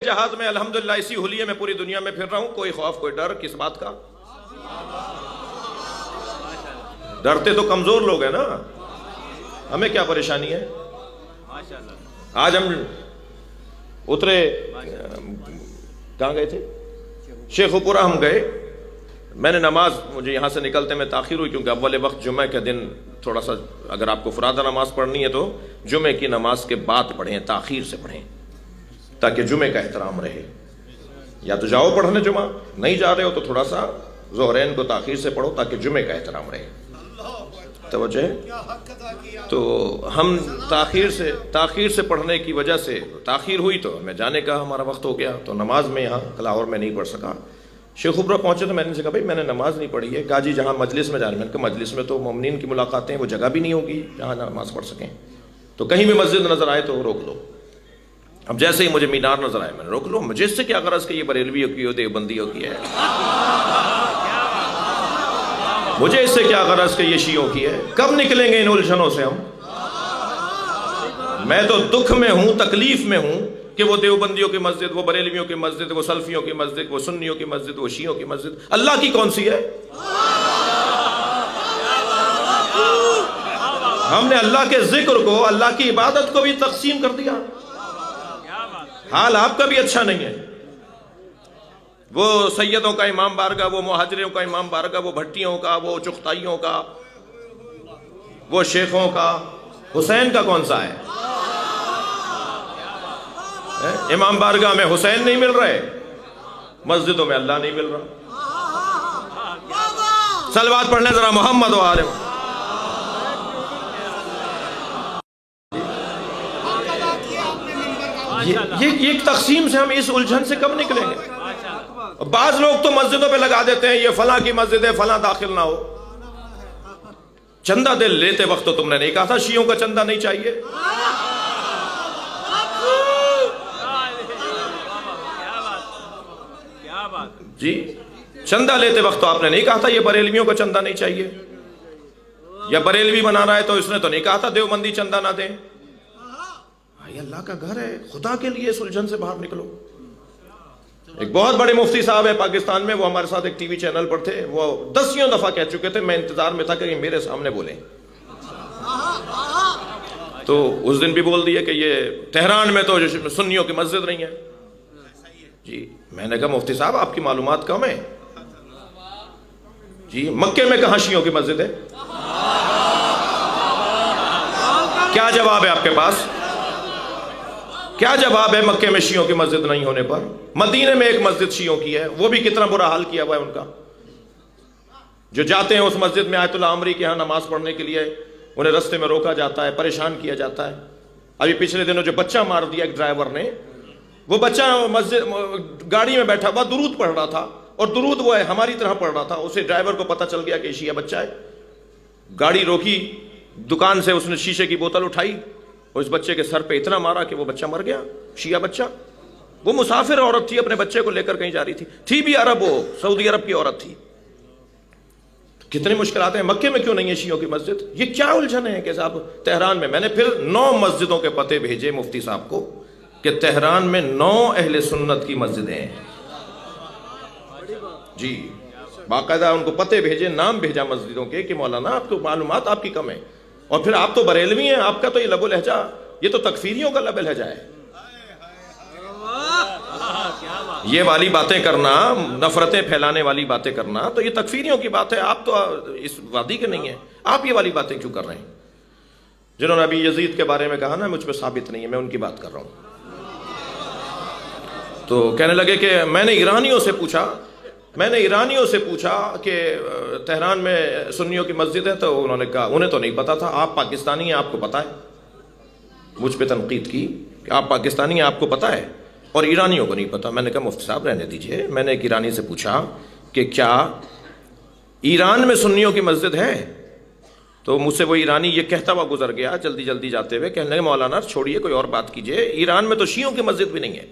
جہاز میں الحمدللہ اسی حلیے میں پوری دنیا میں پھر رہا ہوں، کوئی خوف کوئی ڈر کس بات کا؟ ڈرتے تو کمزور لوگ ہیں نا، ہمیں کیا پریشانی ہے؟ آج ہم اترے، کہاں گئے تھے؟ شیخ پورہ ہم گئے، میں نے نماز، مجھے یہاں سے نکلتے میں تاخیر ہوئی کیونکہ اول وقت جمعہ کے دن تھوڑا سا، اگر آپ کو فرادہ نماز پڑھنی ہے تو جمعہ کی نماز کے بعد پڑھیں، تاخیر سے پڑھیں تاکہ جمعہ کا احترام رہے۔ یا تو جاؤ پڑھنے جمعہ، نہیں جا رہے ہو تو تھوڑا سا ظہرین کو تاخیر سے پڑھو تاکہ جمعہ کا احترام رہے۔ توجہ ہے؟ تو ہم تاخیر سے پڑھنے کی وجہ سے تاخیر ہوئی تو ہمیں جانے کا ہمارا وقت ہو گیا، تو نماز میں یہاں لاہور میں نہیں پڑھ سکا۔ شیخ پورہ پہنچے تو میں نے کہا بھائی میں نے نماز نہیں پڑھی ہے۔ کہا جی جہاں مجلس میں جانے، میں نے کہا مجلس میں تو مومنین کی ملاقاتیں ہیں، وہ جگہ بھی نہیں ہوگی جہاں نماز پڑھ سکیں، تو کہیں بھی مسجد نظر آئے تو روک لو۔ اب جیسے ہی مجھے مینار نظر آئے میں نے روک لو، مجھے اس سے کیا غرض کہ یہ بریلویوں کی ہو دیوبندیوں کی ہے، مجھے اس سے کیا غرض کہ یہ شیعوں کی ہے؟ کب نکلیں گے ان الجھنوں سے ہم؟ میں تو دکھ میں ہوں، تکلیف میں ہوں کہ وہ دیوبندیوں کی مسجد، وہ بریلویوں کی مسجد، وہ سلفیوں کی مسجد، وہ سنیوں کی مسجد، وہ شیعوں کی مسجد، اللہ کی کون سی ہے؟ ہم نے اللہ کے ذکر کو، اللہ کی عبادت کو بھی تقسیم کر دیا۔ حال آپ کا بھی اچھا نہیں ہے۔ وہ سیدوں کا امام بارگاہ، وہ مہاجروں کا امام بارگاہ، وہ بھٹیوں کا، وہ چغتائیوں کا، وہ شیخوں کا، حسین کا کون سا ہے؟ امام بارگاہ میں حسین نہیں مل رہے، مسجدوں میں اللہ نہیں مل رہا۔ صلوات پڑھنے ذرا محمد و آل محمد۔ یہ تقسیم سے ہم اس الجھن سے کب نکلیں گے؟ بعض لوگ تو مسجدوں پہ لگا دیتے ہیں یہ فلاں کی مسجد ہے، فلاں داخل نہ ہو۔ چندہ دل لیتے وقت تو تم نے نہیں کہا تھا شیعوں کا چندہ نہیں چاہیے؟ جی چندہ لیتے وقت تو آپ نے نہیں کہا تھا یہ بریلویوں کا چندہ نہیں چاہیے، یا بریلوی بنا رہا ہے تو اس نے تو نہیں کہا تھا دیوبندی چندہ نہ دیں۔ یہ اللہ کا گھر ہے، خدا کے لیے اس الجھن سے باہر نکلو۔ ایک بہت بڑے مفتی صاحب ہے پاکستان میں، وہ ہمارے ساتھ ایک ٹی وی چینل پر تھے، وہ 10 دفعہ کہہ چکے تھے، میں انتظار میں تھا کہ میرے سامنے بولیں، تو اس دن بھی بول دیا کہ یہ تہران میں تو سنیوں کی مسجد نہیں ہے۔ جی میں نے کہا مفتی صاحب آپ کی معلومات کم ہے، جی مکے میں کہاں شیعوں کی مسجد ہے؟ کیا جواب ہے آپ کے پاس؟ کیا جواب ہے مکے میں شیعوں کی مسجد نہیں ہونے پر؟ مدینے میں ایک مسجد شیعوں کی ہے، وہ بھی کتنا برا حال کیا ہوا ہے ان کا، جو جاتے ہیں اس مسجد میں آیت اللہ عمری کے ہاں نماز پڑھنے کے لیے انہیں رستے میں روکا جاتا ہے، پریشان کیا جاتا ہے۔ ابھی پچھلے دنوں جو بچہ مار دیا ایک ڈرائیور نے، وہ بچہ مسجد گاڑی میں بیٹھا ہوا درود پڑھ رہا تھا، اور درود وہ ہے ہماری طرح پڑھ رہا تھا، اسے ڈرائیور کو پتہ چل گیا کہ شیعہ بچہ ہے، گاڑی روکی، دکان سے اس نے شیشے کی بوتل اٹھائی اور اس بچے کے سر پہ اتنا مارا کہ وہ بچہ مر گیا، شیعہ بچہ۔ وہ مسافر عورت تھی، اپنے بچے کو لے کر کہیں جا رہی تھی بھی عرب، وہ سعودی عرب کی عورت تھی۔ کتنی مشکلات ہیں، مکے میں کیوں نہیں ہے شیعوں کی مسجد؟ یہ کیا الجھن ہے کہ صاحب تہران میں، میں نے پھر 9 مسجدوں کے پتے بھیجے مفتی صاحب کو کہ تہران میں 9 اہل سنت کی مسجدیں ہیں، جی باقاعدہ ان کو پتے بھیجے، نام بھیجا مسجدوں کے کہ مولانا آپ کو معلومات آپ کی کم ہے، اور پھر آپ تو بریلوی ہیں، آپ کا تو یہ لب و لہجہ، یہ تو تکفیریوں کا لب و لہجہ ہے۔ یہ والی باتیں کرنا، نفرتیں پھیلانے والی باتیں کرنا تو یہ تکفیریوں کی بات ہے، آپ تو اس وادی کے نہیں ہیں، آپ یہ والی باتیں کیوں کر رہے ہیں؟ جنہوں نے ابھی یزید کے بارے میں کہا نا مجھ پہ ثابت نہیں ہے، میں ان کی بات کر رہا ہوں۔ تو کہنے لگے کہ میں نے ایرانیوں سے پوچھا کہ تہران میں سنیوں کی مسجد ہے، تو انہوں نے کہا انہیں تو نہیں پتا تھا، آپ پاکستانی ہیں آپ کو پتا ہے۔ مجھ پہ تنقید کی کہ آپ پاکستانی ہیں آپ کو پتا ہے اور ایرانیوں کو نہیں پتا۔ میں نے کہا مفتی صاحب رہنے دیجئے، میں نے ایک ایرانی سے پوچھا کہ کیا ایران میں سنیوں کی مسجد ہے؟ تو مجھ سے وہ ایرانی یہ کہتا ہوا گزر گیا جلدی جلدی جاتے ہوئے، کہنے لگے مولانا چھوڑیے کوئی اور بات کیجئے، ایران میں تو شیعوں کی مسجد بھی نہیں ہے۔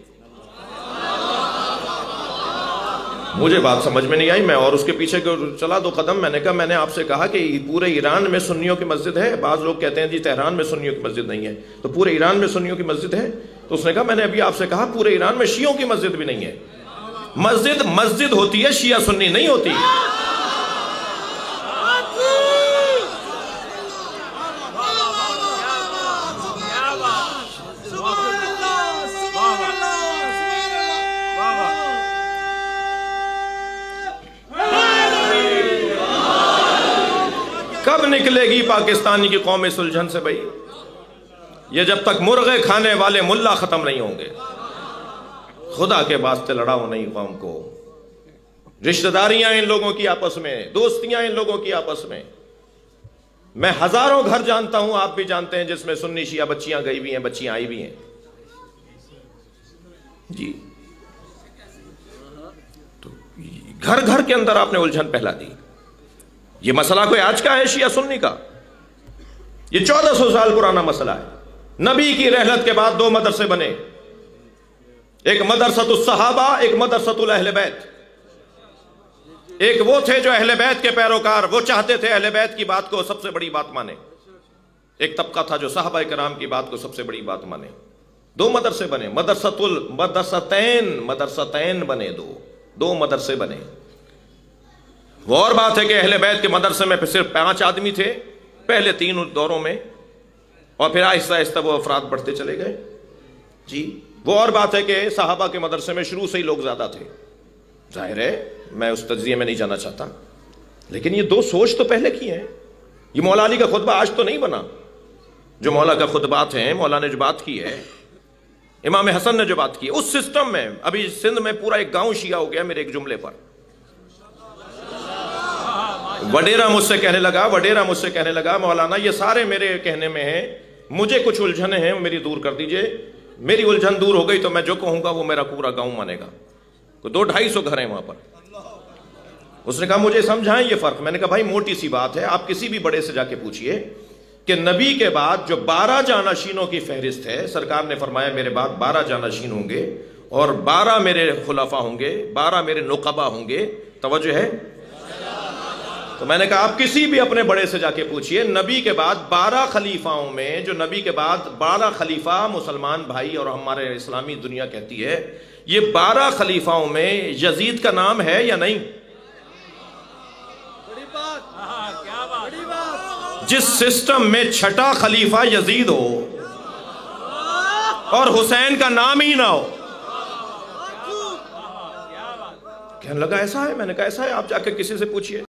مجھے بات سمجھ میں نہیں آئی، میں اور اس کے پیچھے چلا 2 قدم، میں نے کہا میں نے آپ سے کہا کہ پورے ایران میں سنیوں کی مسجد ہے، بعض لوگ کہتے ہیں جی تہران میں سنیوں کی مسجد نہیں ہے، تو پورے ایران میں سنیوں کی مسجد ہے؟ تو اس نے کہا میں نے ابھی آپ سے کہا پورے ایران میں شیعوں کی مسجد بھی نہیں ہے. مسجد ہوتی ہے، شیعہ سنی نہیں ہوتی. کب نکلے گی پاکستانی کی قوم اس الجھن سے بھائی؟ یہ جب تک مرغے کھانے والے ملا ختم نہیں ہوں گے. خدا کے واسطے لڑاؤ نہیں قوم کو. رشتہ داریاں ان لوگوں کی آپس میں، دوستیاں ان لوگوں کی آپس میں. میں ہزاروں گھر جانتا ہوں، آپ بھی جانتے ہیں، جس میں سنی شیعہ بچیاں گئی بھی ہیں، بچیاں آئی بھی ہیں جی. تو گھر گھر کے اندر آپ نے الجھن پھیلا دی. یہ مسئلہ کوئی آج کا ہے شیعہ سنی کا؟ یہ 1400 سال پرانا مسئلہ ہے. نبی کی رحلت کے بعد 2 مدرسے بنے، ایک مدرسۃ الصحابہ، ایک مدرسۃ اہل بیت. ایک وہ تھے جو اہل بیت کے پیروکار، وہ چاہتے تھے اہل بیت کی بات کو سب سے بڑی بات مانے. ایک طبقہ تھا جو صحابہ کرام کی بات کو سب سے بڑی بات مانے. 2 مدرسے بنے، مدرستین بنے، دو مدرسے بنے. وہ اور بات ہے کہ اہل بیت کے مدرسے میں صرف 5 آدمی تھے پہلے 3 دوروں میں، اور پھر آہستہ آہستہ وہ افراد بڑھتے چلے گئے جی. وہ اور بات ہے کہ صحابہ کے مدرسے میں شروع سے ہی لوگ زیادہ تھے. ظاہر ہے میں اس تجزیے میں نہیں جانا چاہتا، لیکن یہ 2 سوچ تو پہلے کی ہیں. یہ مولا علی کا خطبہ آج تو نہیں بنا. جو مولا کا خطبات ہیں، مولا نے جو بات کی ہے، امام حسن نے جو بات کی ہے، اس سسٹم میں ابھی سندھ میں پورا ایک گاؤں شیعہ ہو گیا میرے ایک جملے پر. وڈیرا مجھ سے کہنے لگا مولانا یہ سارے میرے کہنے میں ہیں، مجھے کچھ الجھنے ہیں میری دور کر دیجئے. میری الجھن دور ہو گئی تو میں جو کہوں گا وہ میرا پورا گاؤں مانے گا. 200-250 گھر ہیں وہاں پر. اس نے کہا مجھے سمجھائیں یہ فرق. میں نے کہا بھائی موٹی سی بات ہے، آپ کسی بھی بڑے سے جا کے پوچھئے کہ نبی کے بعد جو 12 جانشینوں کی فہرست ہے، سرکار نے فرمایا میرے بعد 12 جانشین ہوں گے اور 12 میرے خلفاء ہوں گے، 12 میرے نقبہ ہوں گے. توجہ ہے؟ تو میں نے کہا آپ کسی بھی اپنے بڑے سے جا کے پوچھئے نبی کے بعد 12 خلیفاؤں میں، جو نبی کے بعد 12 خلیفہ مسلمان بھائی اور ہمارے اسلامی دنیا کہتی ہے، یہ 12 خلیفاؤں میں یزید کا نام ہے یا نہیں؟ جس سسٹم میں 6واں خلیفہ یزید ہو اور حسین کا نام ہی نہ ہو. کہنے لگا ایسا ہے؟ میں نے کہا ایسا ہے، آپ جا کے کسی سے پوچھئے.